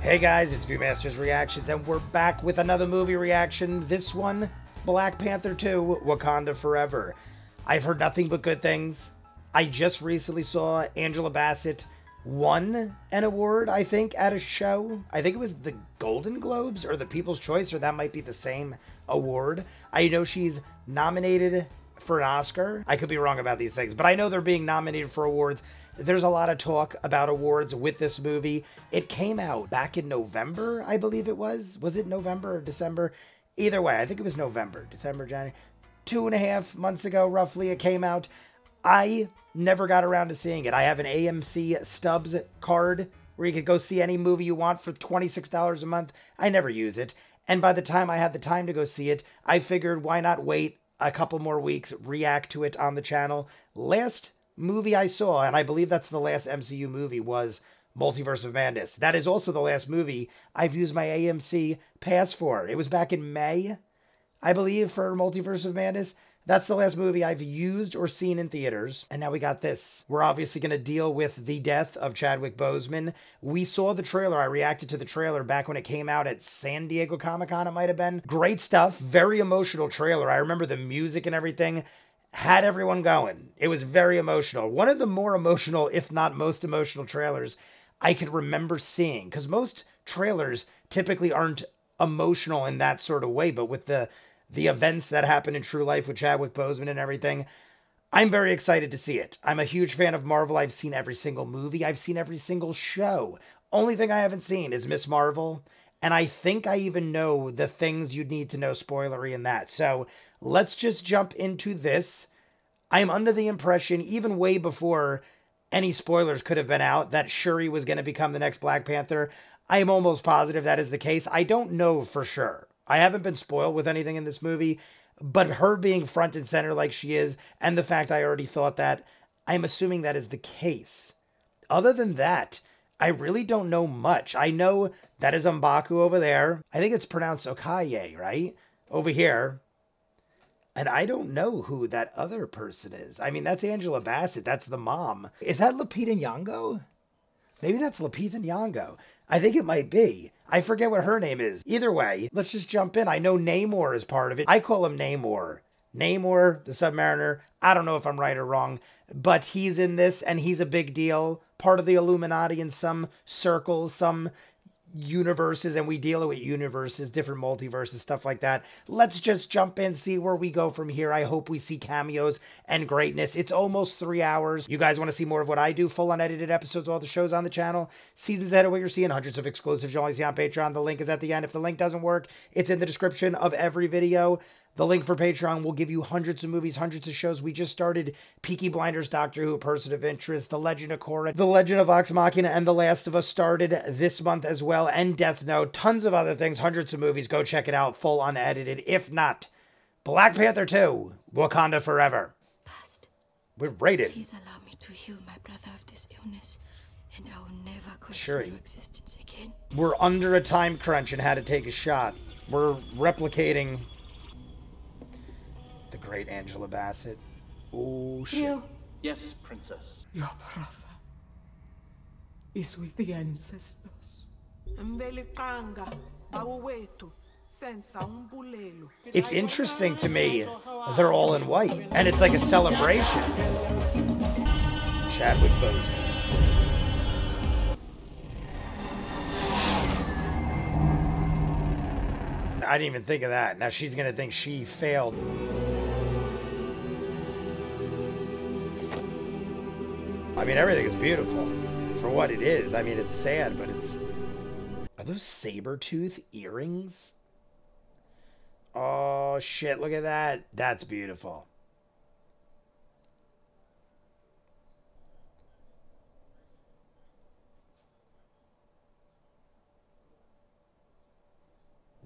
Hey guys, it's Viewmasters Reactions, and we're back with another movie reaction. This one, Black Panther 2, Wakanda Forever. I've heard nothing but good things. I just recently saw Angela Bassett won an award, I think, at a show. I think it was the Golden Globes or the People's Choice, or that might be the same award. I know she's nominated for an Oscar. I could be wrong about these things, but I know they're being nominated for awards. There's a lot of talk about awards with this movie. It came out back in November, I believe it was. Was it November or December? Either way, I think it was November, December, January. 2.5 months ago, roughly, it came out. I never got around to seeing it. I have an AMC Stubs card where you could go see any movie you want for $26 a month. I never use it. And by the time I had the time to go see it, I figured why not wait a couple more weeks, react to it on the channel. Last movie I saw, and I believe that's the last MCU movie, was Multiverse of Madness. That is also the last movie I've used my AMC pass for. It was back in May, I believe, for Multiverse of Madness. That's the last movie I've used or seen in theaters. And now we got this. We're obviously going to deal with the death of Chadwick Boseman. We saw the trailer. I reacted to the trailer back when it came out at San Diego Comic-Con, it might have been. Great stuff. Very emotional trailer. I remember the music and everything had everyone going. It was very emotional. One of the more emotional, if not most emotional trailers I could remember seeing. Because most trailers typically aren't emotional in that sort of way. But with the events that happen in true life with Chadwick Boseman and everything, I'm very excited to see it. I'm a huge fan of Marvel. I've seen every single movie. I've seen every single show. Only thing I haven't seen is Miss Marvel. And I think I even know the things you'd need to know spoilery in that. So let's just jump into this. I'm under the impression, even way before any spoilers could have been out, that Shuri was going to become the next Black Panther. I am almost positive that is the case. I don't know for sure. I haven't been spoiled with anything in this movie, but her being front and center like she is, and the fact I already thought that, I'm assuming that is the case. Other than that, I really don't know much. I know that is M'Baku over there. I think it's pronounced Okaye, right? Over here. And I don't know who that other person is. I mean, that's Angela Bassett. That's the mom. Is that Lupita Nyong'o? Maybe that's Lupita Nyong'o. I think it might be. I forget what her name is. Either way, let's just jump in. I know Namor is part of it. I call him Namor. Namor, the Submariner. I don't know if I'm right or wrong, but he's in this and he's a big deal. Part of the Illuminati in some circles, some universes, and we deal with universes, different multiverses, stuff like that. Let's just jump in, see where we go from here. I hope we see cameos and greatness. It's almost 3 hours. You guys want to see more of what I do? Full unedited episodes, all the shows on the channel. Seasons ahead of what you're seeing. Hundreds of exclusives you only see on Patreon. The link is at the end. If the link doesn't work, it's in the description of every video. The link for Patreon will give you hundreds of movies, hundreds of shows. We just started Peaky Blinders, Doctor Who, Person of Interest, The Legend of Korra, The Legend of Vox Machina, and The Last of Us started this month as well, and Death Note. Tons of other things, hundreds of movies. Go check it out, full unedited. If not, Black Panther 2, Wakanda Forever. Past. We're rated. Please allow me to heal my brother of this illness, and I will never question Sure. your existence again. We're under a time crunch and had to take a shot. We're replicating the great Angela Bassett. Oh, shit. Yes, princess. Your brother is with the ancestors. It's interesting to me, they're all in white, and it's like a celebration. Chadwick Boseman. I didn't even think of that. Now she's gonna think she failed. I mean, everything is beautiful for what it is. I mean, it's sad, but it's... Are those saber-tooth earrings? Oh, shit, look at that. That's beautiful.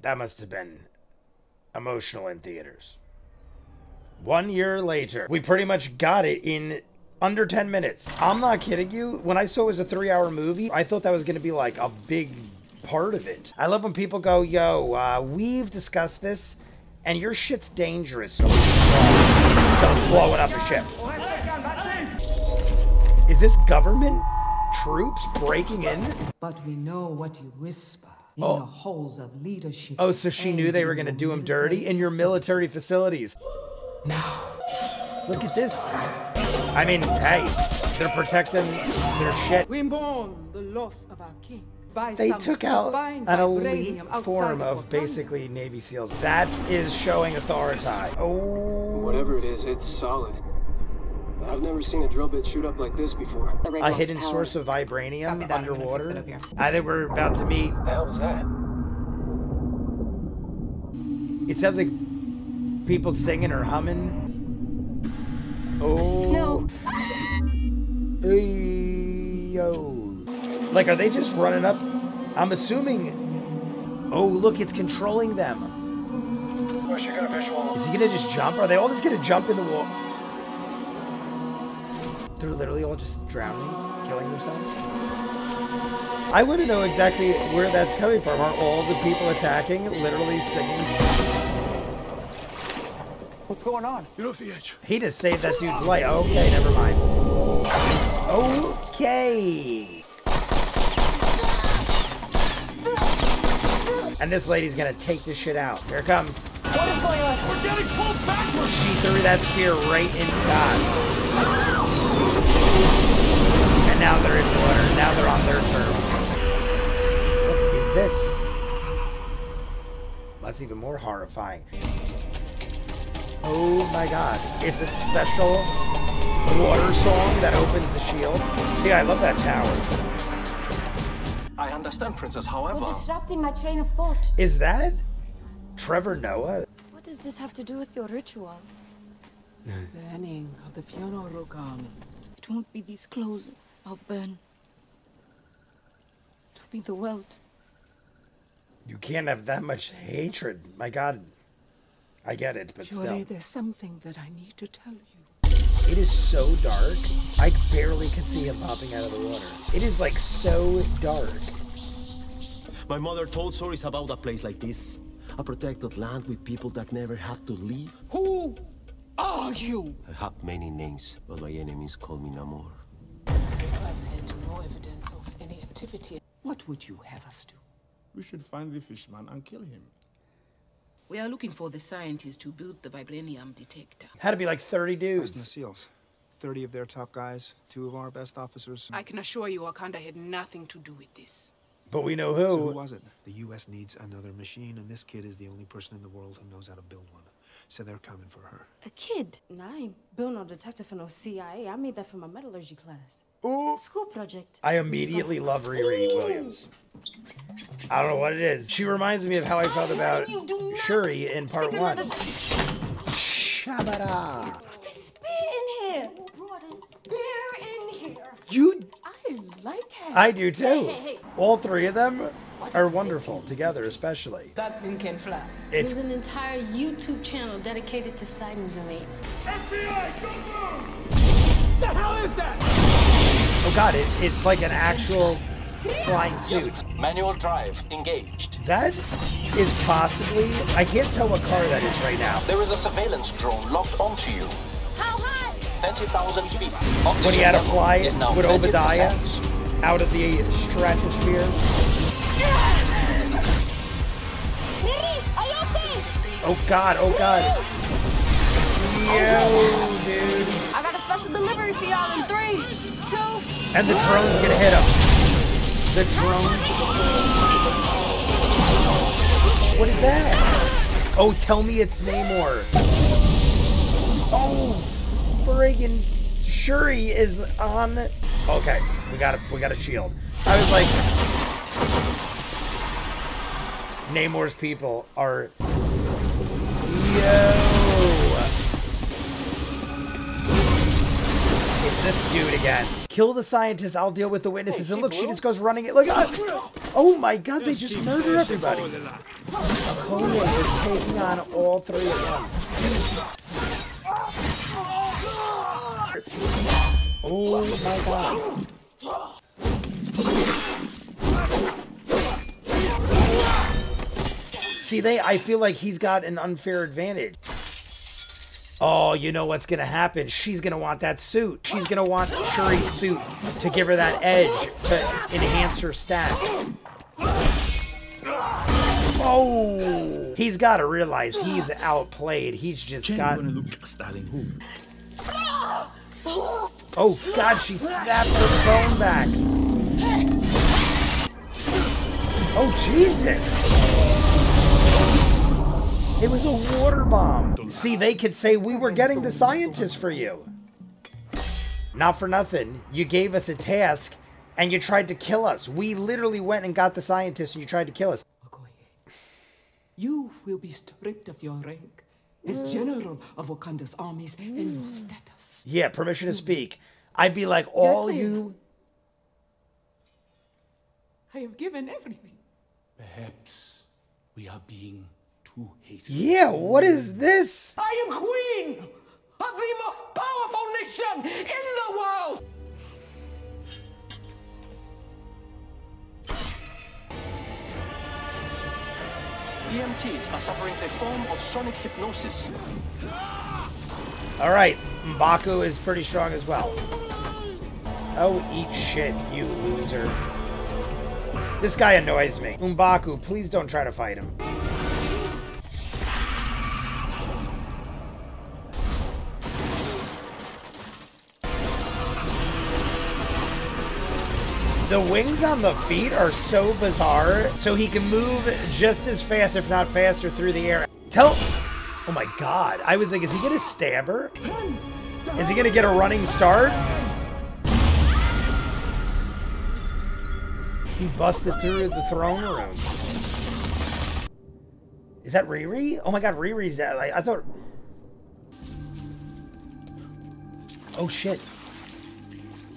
That must have been emotional in theaters. 1 year later, we pretty much got it in under 10 minutes. I'm not kidding you. When I saw it was a 3-hour movie, I thought that was going to be like a big part of it. I love when people go, yo, we've discussed this and your shit's dangerous. So blowing up a ship. Is this government? troops breaking in? But we know what you whisper in the halls of leadership. Oh, so she knew they were going to do him dirty in your military facilities. Now, Look at this. I mean, hey, they're protecting their shit. we mourn the loss of our king. By They some took out divine an elite vibranium outside form of Wakanda. basically Navy SEALs. That is showing authority. Oh. Whatever it is, it's solid. I've never seen a drill bit shoot up like this before. A hidden source of vibranium underwater. I think we're about to meet. What the hell was that? It sounds like people singing or humming. Oh. No. Hey, yo. Like, are they just running up? I'm assuming. Oh, look, it's controlling them. Wish you got a visual. Is he gonna just jump? Are they all just gonna jump in the wall? They're literally all just drowning, killing themselves. I want to know exactly where that's coming from. Are all the people attacking literally singing? What's going on? He just saved that dude's life. Okay, never mind. Okay. And this lady's gonna take this shit out. Here it comes. What is going on? We're getting pulled backwards! She threw that spear right in God. And now they're in water. Now they're on their turf. What is this? That's even more horrifying. Oh my God. It's a special water song that opens the shield. See, I love that tower. I understand, Princess, however... You're disrupting my train of thought. Is that Trevor Noah? What does this have to do with your ritual? Burning of the funeral garments. It won't be these clothes I'll burn. It will be the world. You can't have that much hatred. My God. I get it, but Surely still. there's something that I need to tell you. It is so dark. I barely can see him popping out of the water. It is like so dark. My mother told stories about a place like this. A protected land with people that never have to leave. Who are you? I have many names, but my enemies call me Namor. Has had no evidence of any activity. What would you have us do? We should find the fishman and kill him. We are looking for the scientists who built the vibranium detector. Had to be like 30 dudes. The SEALs. 30 of their top guys, 2 of our best officers. I can assure you Wakanda had nothing to do with this. But we know So who who. was it? The U.S. needs another machine, and this kid is the only person in the world who knows how to build one. So they're coming for her. A kid? Nah, I ain't built no detective for no CIA. I made that for my metallurgy class. Ooh. School project. I immediately love Riri Williams. I don't know what it is. She reminds me of how I felt about Shuri in part 1. Shabada. Put a spear in here. Who brought a spear in here? You. I like it. I do too. Hey. All 3 of them are wonderful together, especially. That thing can fly. There's an entire YouTube channel dedicated to sightings of me. The hell is that? Oh God, it's like an actual flying suit. Manual drive engaged. That is possibly. I can't tell what car that is right now. There is a surveillance drone locked onto you. How high? 20,000 feet. When he had to Oxygen fly level is now with Obadiah 20%. out of the stratosphere. Are you okay? Oh God, oh God. Yo, dude. I got a special delivery for y'all in 3, 2. And the drone's gonna hit him. The drone. What is that? Oh, tell me it's Namor. Oh, friggin' Shuri is on. Okay, we got a shield. I was like, Namor's people are. Yo. It's this dude again. Kill the scientists, I'll deal with the witnesses. And look, she just goes running it. Look, oh my God, they just murder everybody. Napoleon is taking on all 3 at once. Oh my God. See, I feel like he's got an unfair advantage. Oh, you know what's gonna happen? She's gonna want that suit. She's gonna want Shuri's suit to give her that edge to enhance her stats. Oh, he's got to realize he's outplayed. He's just got. Oh God, she snapped her bone back. Oh Jesus. It was a water bomb. See, they could say we were getting the scientists for you. Not for nothing. You gave us a task and you tried to kill us. We literally went and got the scientists and you tried to kill us. You will be stripped of your rank as general of Wakanda's armies and your status. Yeah, permission to speak. I'd be like, all you... I have given everything. Perhaps we are being too hasty. Yeah, what is this? I am queen of the most powerful nation in the world. EMTs are suffering a form of sonic hypnosis. Alright, M'Baku is pretty strong as well. Oh, eat shit, you loser. This guy annoys me. M'Baku, please don't try to fight him. The wings on the feet are so bizarre, so he can move just as fast, if not faster, through the air. Oh my God. I was like, is he gonna stab her? Is he gonna get a running start? He busted through the throne room. Is that Riri? Oh my God, Riri's dead. I thought... Oh shit.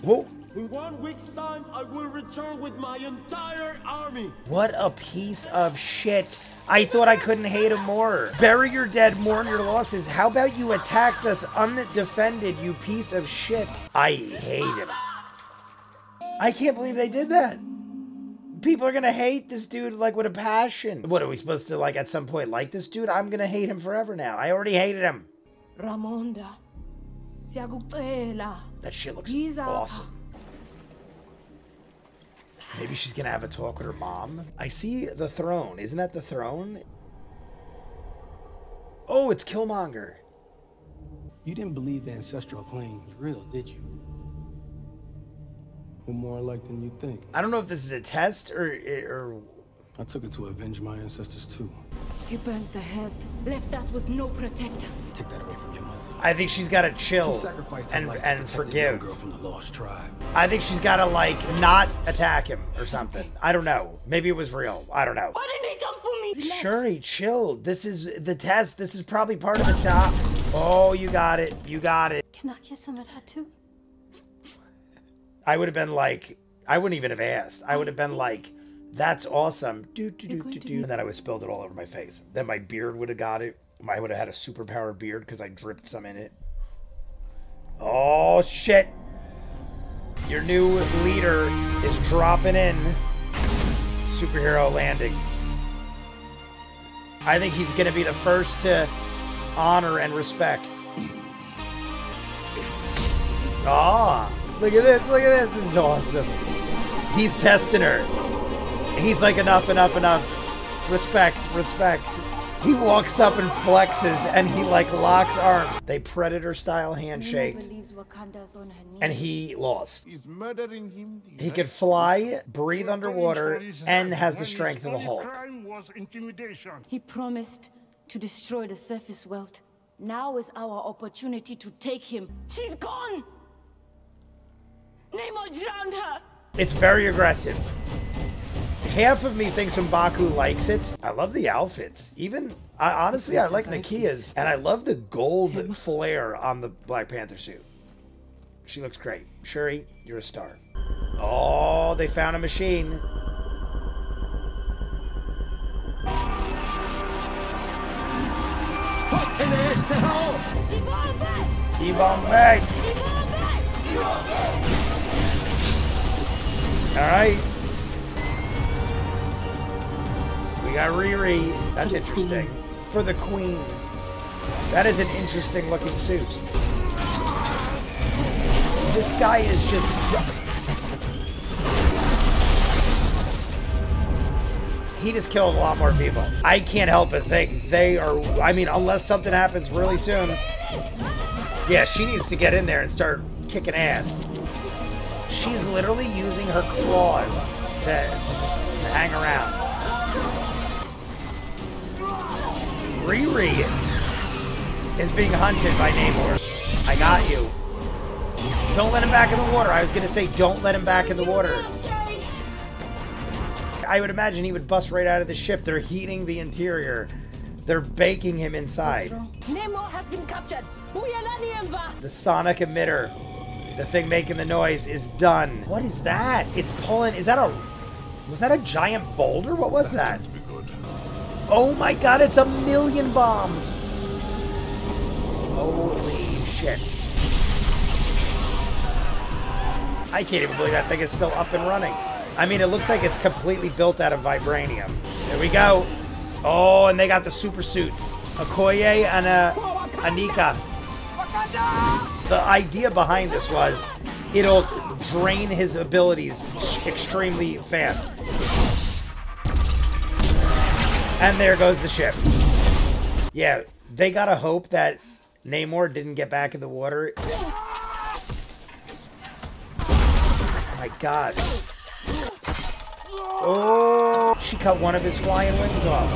Whoa. In 1 week's time, I will return with my entire army. What a piece of shit. I thought I couldn't hate him more. Bury your dead, mourn your losses. How about you attacked us undefended, you piece of shit? I hate him. I can't believe they did that. People are gonna hate this dude like with a passion. What, are we supposed to like at some point like this dude? I'm gonna hate him forever now. I already hated him. Ramonda. That shit looks awesome. Maybe she's gonna have a talk with her mom. I see the throne. Isn't that the throne? Oh, it's Killmonger. You didn't believe the ancestral claim was real, did you? We're more alike than you think. I don't know if this is a test or... I took it to avenge my ancestors too. He burnt the head, left us with no protector. Take that away from your mother. I think she's got to chill and forgive. Girl from the lost tribe. I think she's got to like not attack him or something. I don't know. Maybe it was real. I don't know. Why didn't he come for me? Shuri, chill. This is the test. This is probably part of the top. Oh, you got it. You got it. Can I get some of that too? I would have been like, I wouldn't even have asked. I would have been like, that's awesome. And then I would have spilled it all over my face. Then my beard would have got it. I would have had a superpowered beard because I dripped some in it. Oh, shit. Your new leader is dropping in. Superhero landing. I think he's going to be the first to honor and respect. Ah, look at this. Look at this. This is awesome. He's testing her. He's like, enough, enough, enough. Respect, respect. He walks up and flexes and he like locks arms. They Predator style handshake. And he lost. He's murdering him. He could fly, breathe underwater, and has the strength of the Hulk. He promised to destroy the surface world. Now is our opportunity to take him. She's gone! Nemo drowned her! It's very aggressive. Half of me thinks M'Baku likes it. I love the outfits. Even, honestly, I like Nakia's. And I love the gold flare on the Black Panther suit. She looks great. Shuri, you're a star. Oh, they found a machine. Ibombe! All right. We got Riri. That's interesting. For the queen. That is an interesting looking suit. This guy is just... He just killed a lot more people. I can't help but think they are... I mean, unless something happens really soon. Yeah, she needs to get in there and start kicking ass. She's literally using her claws to hang around. Riri is being hunted by Namor. I got you. Don't let him back in the water. I was going to say, don't let him back in the water. I would imagine he would bust right out of the ship. They're heating the interior. They're baking him inside. Namor has been captured. The sonic emitter, the thing making the noise, is done. What is that? It's pulling. Is that a... Was that a giant boulder? What was that? Oh my god, it's 1,000,000 bombs. Holy shit. I can't even believe that thing is still up and running. I mean, it looks like it's completely built out of vibranium. There we go. Oh, and they got the super suits. Okoye and Anika. The idea behind this was it'll drain his abilities extremely fast. And there goes the ship. Yeah, they gotta hope that Namor didn't get back in the water. Oh my god. Oh, she cut one of his flying wings off.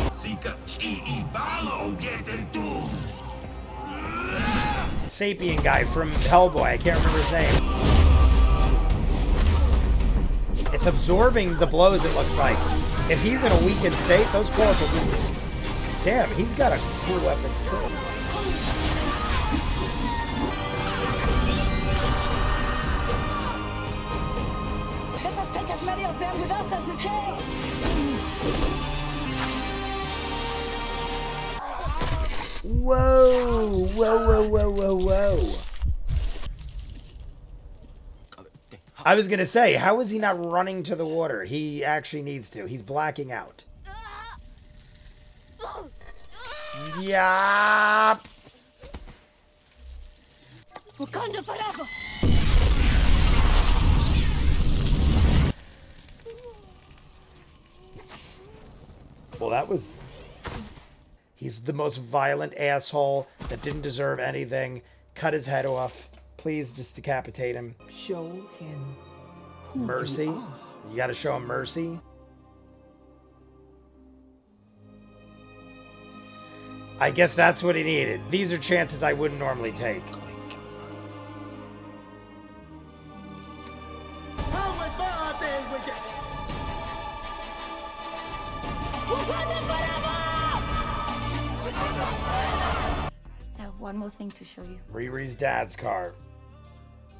Sapien guy from Hellboy, I can't remember his name. It's absorbing the blows, it looks like. If he's in a weakened state, those claws will do. Damn, he's got a cool weapon too. Let us take as many of them with us as we can. Whoa, whoa, whoa, whoa, whoa, whoa. I was going to say, how is he not running to the water? He actually needs to. He's blacking out. Yeah. Wakanda forever. Well, that was... He's the most violent asshole that didn't deserve anything. Cut his head off. Please just decapitate him. Show him who mercy. You gotta show him mercy. I guess that's what he needed. These are chances I wouldn't normally take. I have one more thing to show you. Riri's dad's car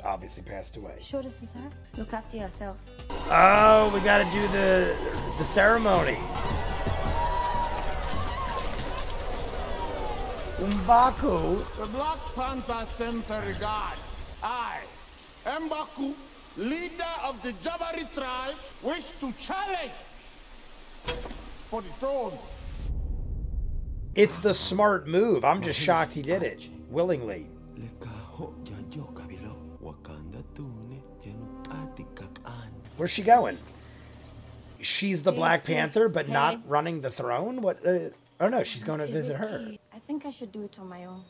obviously passed away. Sure this is her? Look after yourself. Oh, we gotta do the ceremony. M'Baku. The Black Panther sends her regards. I, M'Baku, leader of the Jabari tribe, wish to challenge for the throne. It's the smart move. I'm just shocked he did it willingly. Where's she going? She's the Black Panther, but not running the throne? What? Oh no, she's going to visit her. I think I should do it on my own.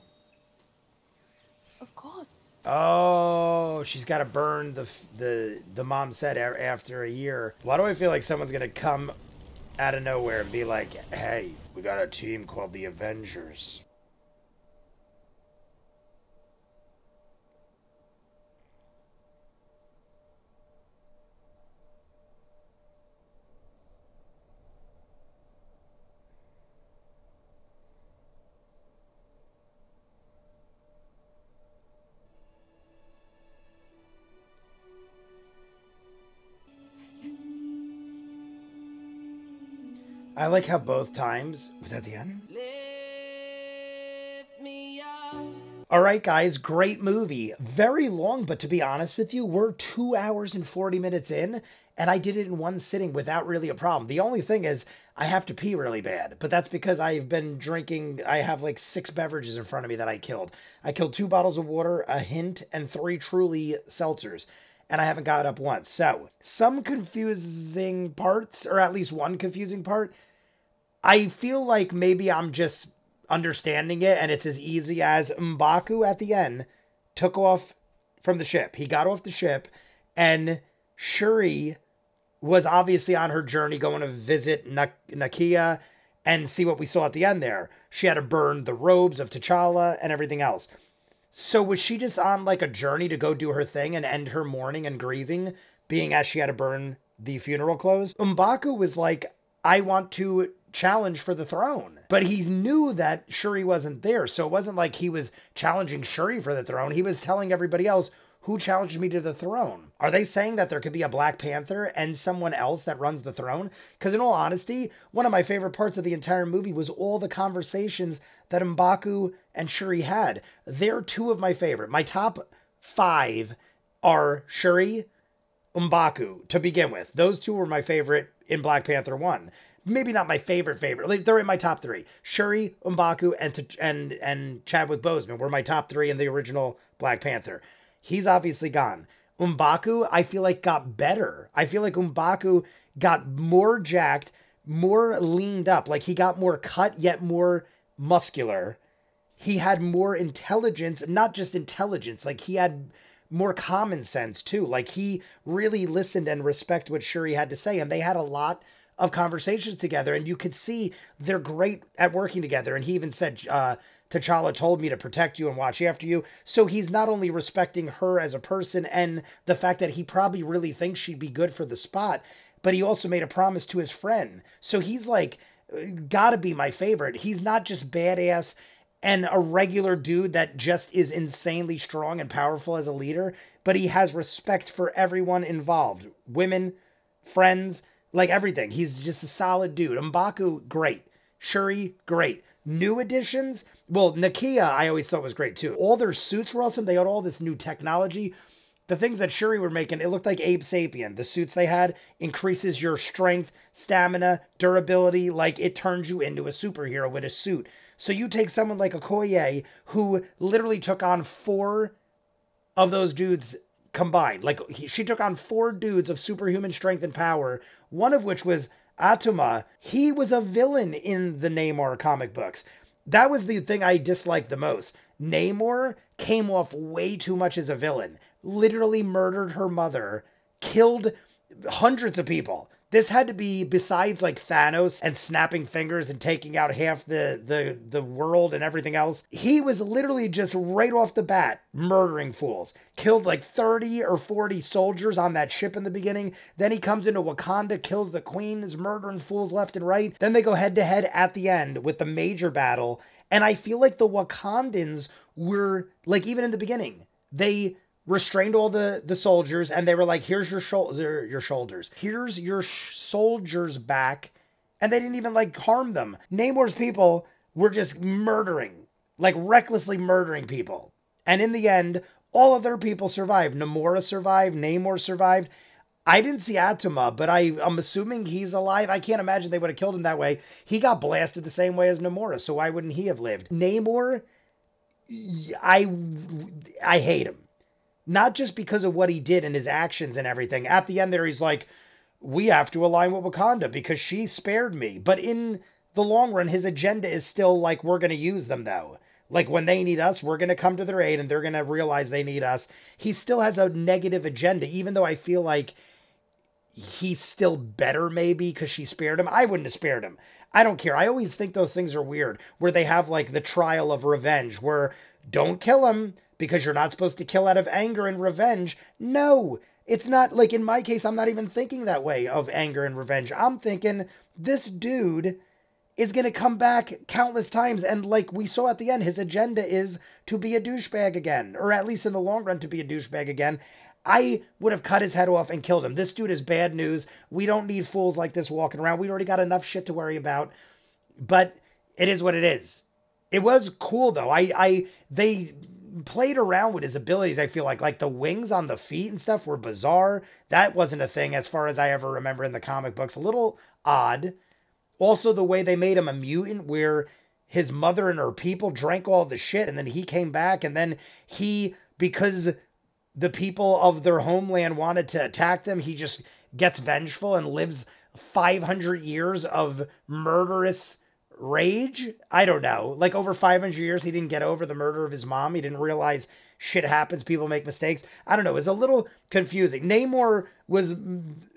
Of course. Oh, she's got to burn the mom said after a year. Why do I feel like someone's going to come out of nowhere and be like, hey, we got a team called the Avengers. I like how both times... Was that the end? All right, guys, great movie. Very long, but to be honest with you, we're 2 hours and 40 minutes in, and I did it in one sitting without really a problem. The only thing is, I have to pee really bad, but that's because I've been drinking. I have like 6 beverages in front of me that I killed. I killed 2 bottles of water, a hint, and 3 Truly seltzers, and I haven't got up once. So, some confusing parts, or at least one confusing part. I feel like maybe I'm just understanding it, and it's as easy as M'Baku at the end took off from the ship. He got off the ship, and Shuri was obviously on her journey going to visit Nakia and see what we saw at the end there. She had to burn the robes of T'Challa and everything else. So was she just on like a journey to go do her thing and end her mourning and grieving, being as she had to burn the funeral clothes? M'Baku was like, I want to challenge for the throne. But he knew that Shuri wasn't there, so it wasn't like he was challenging Shuri for the throne. He was telling everybody else, who challenged me to the throne? Are they saying that there could be a Black Panther and someone else that runs the throne? Because in all honesty, one of my favorite parts of the entire movie was all the conversations that M'Baku and Shuri had. They're 2 of my favorite. My top 5 are Shuri, M'Baku, to begin with. Those 2 were my favorite in Black Panther 1. Maybe not my favorite. Like, they're in my top 3. Shuri, M'Baku, and Chadwick Boseman were my top 3 in the original Black Panther. He's obviously gone. M'Baku, I feel like, got better. I feel like M'Baku got more jacked, more leaned up. Like, he got more cut, yet more muscular. He had more intelligence, not just intelligence. Like, he had more common sense, too. Like, he really listened and respected what Shuri had to say. And they had a lot of conversations together. And you could see they're great at working together. And he even said, T'Challa told me to protect you and watch after you. So he's not only respecting her as a person and the fact that he probably really thinks she'd be good for the spot, but he also made a promise to his friend. So he's like, gotta be my favorite. He's not just badass and a regular dude that just is insanely strong and powerful as a leader, but he has respect for everyone involved. Women, friends, like everything. He's just a solid dude. M'Baku, great. Shuri, great. New additions, well, Nakia, I always thought was great too. All their suits were awesome. They had all this new technology. The things that Shuri were making, it looked like Abe Sapien. The suits they had increases your strength, stamina, durability. Like, it turns you into a superhero with a suit. So you take someone like Okoye, who literally took on 4 of those dudes combined. Like, she took on 4 dudes of superhuman strength and power, one of which was Atuma. He was a villain in the Namor comic books. That was the thing I disliked the most. Namor came off way too much as a villain. Literally murdered her mother. Killed hundreds of people. This had to be, besides like Thanos and snapping fingers and taking out half the world and everything else, he was literally just right off the bat murdering fools. Killed like 30 or 40 soldiers on that ship in the beginning. Then he comes into Wakanda, kills the queen, is murdering fools left and right. Then they go head to head at the end with the major battle. And I feel like the Wakandans were, like, even in the beginning, they restrained all the soldiers, and they were like, here's your shoulders. Here's your soldiers back. And they didn't even, like, harm them. Namor's people were just murdering, like, recklessly murdering people. And in the end, all of their people survived. Namora survived. Namor survived. I didn't see Atuma, but I'm assuming he's alive. I can't imagine they would have killed him that way. He got blasted the same way as Namora, so why wouldn't he have lived? Namor, I hate him. Not just because of what he did and his actions and everything. At the end there, he's like, we have to align with Wakanda because she spared me. But in the long run, his agenda is still like, we're going to use them though. Like, when they need us, we're going to come to their aid and they're going to realize they need us. He still has a negative agenda, even though I feel like he's still better maybe because she spared him. I wouldn't have spared him. I don't care. I always think those things are weird, where they have like the trial of revenge, where don't kill him because you're not supposed to kill out of anger and revenge. No, it's not. Like, in my case, I'm not even thinking that way of anger and revenge. I'm thinking this dude is going to come back countless times. And like we saw at the end, his agenda is to be a douchebag again, or at least in the long run to be a douchebag again. I would have cut his head off and killed him. This dude is bad news. We don't need fools like this walking around. We already got enough shit to worry about. But it is what it is. It was cool though. They played around with his abilities, I feel like the wings on the feet and stuff were bizarre. That wasn't a thing as far as I ever remember in the comic books. A little odd, Also, the way they made him a mutant, where his mother and her people drank all the shit, and then he came back, and then he, because the people of their homeland wanted to attack them, he just gets vengeful and lives 500 years of murderous rage. I don't know. Like, over 500 years, he didn't get over the murder of his mom. He didn't realize shit happens. People make mistakes. I don't know. It's a little confusing. Namor was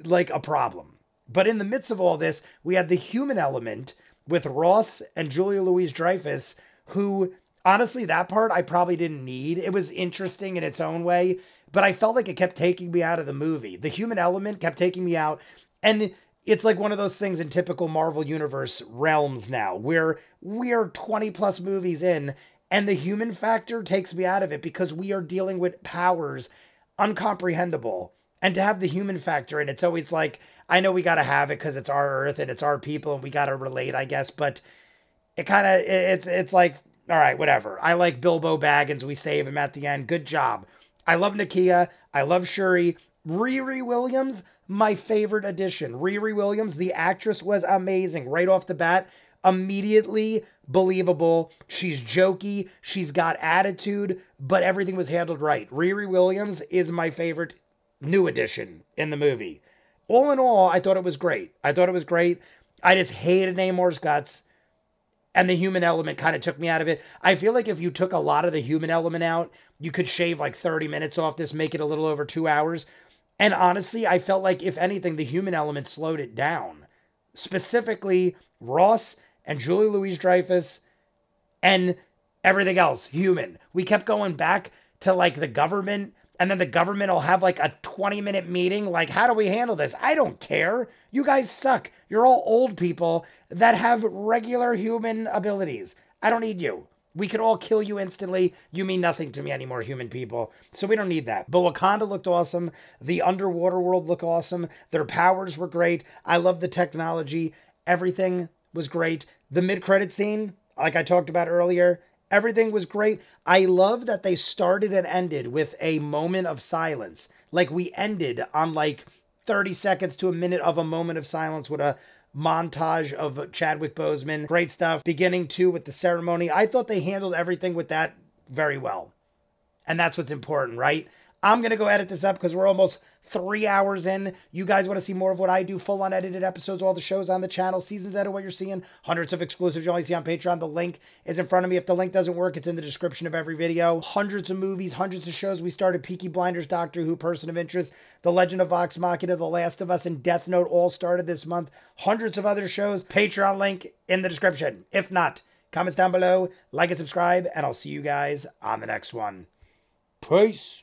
like a problem. But in the midst of all this, we had the human element with Ross and Julia Louis-Dreyfus, who, honestly, that part I probably didn't need. It was interesting in its own way, but I felt like it kept taking me out of the movie. The human element kept taking me out, and it's like one of those things in typical Marvel Universe realms now, where we are 20 plus movies in, and the human factor takes me out of it because we are dealing with powers uncomprehendable. And to have the human factor in, it's always like, I know we got to have it because it's our Earth and it's our people and we got to relate, I guess. But it kind of, it's like, all right, whatever. I like Bilbo Baggins. We save him at the end. Good job. I love Nakia. I love Shuri. Riri Williams, my favorite addition. Riri Williams, the actress, was amazing right off the bat. Immediately believable. She's jokey. She's got attitude, but everything was handled right. Riri Williams is my favorite new addition in the movie. All in all, I thought it was great. I just hated Namor's guts, and the human element kind of took me out of it. I feel like if you took a lot of the human element out, you could shave like 30 minutes off this, make it a little over 2 hours. And honestly, I felt like, if anything, the human element slowed it down. Specifically, Ross and Julie Louis-Dreyfus and everything else, human. We kept going back to like the government, and then the government will have like a 20-minute meeting. Like, how do we handle this? I don't care. You guys suck. You're all old people that have regular human abilities. I don't need you. We could all kill you instantly. You mean nothing to me anymore, human people. So we don't need that. But Wakanda looked awesome. The underwater world looked awesome. Their powers were great. I love the technology. Everything was great. The mid-credit scene, like I talked about earlier, everything was great. I love that they started and ended with a moment of silence. Like, we ended on like 30 seconds to a minute of a moment of silence with a montage of Chadwick Boseman. Great stuff. Beginning too with the ceremony. I thought they handled everything with that very well. And that's what's important, right? I'm going to go edit this up because we're almost 3 hours in. You guys want to see more of what I do, full unedited episodes, all the shows on the channel, seasons out of what you're seeing, hundreds of exclusives you only see on Patreon. The link is in front of me. If the link doesn't work, it's in the description of every video. Hundreds of movies, hundreds of shows. We started Peaky Blinders, Doctor Who, Person of Interest, The Legend of Vox Machina, The Last of Us, and Death Note all started this month. Hundreds of other shows. Patreon link in the description. If not, comments down below, like and subscribe, and I'll see you guys on the next one. Peace.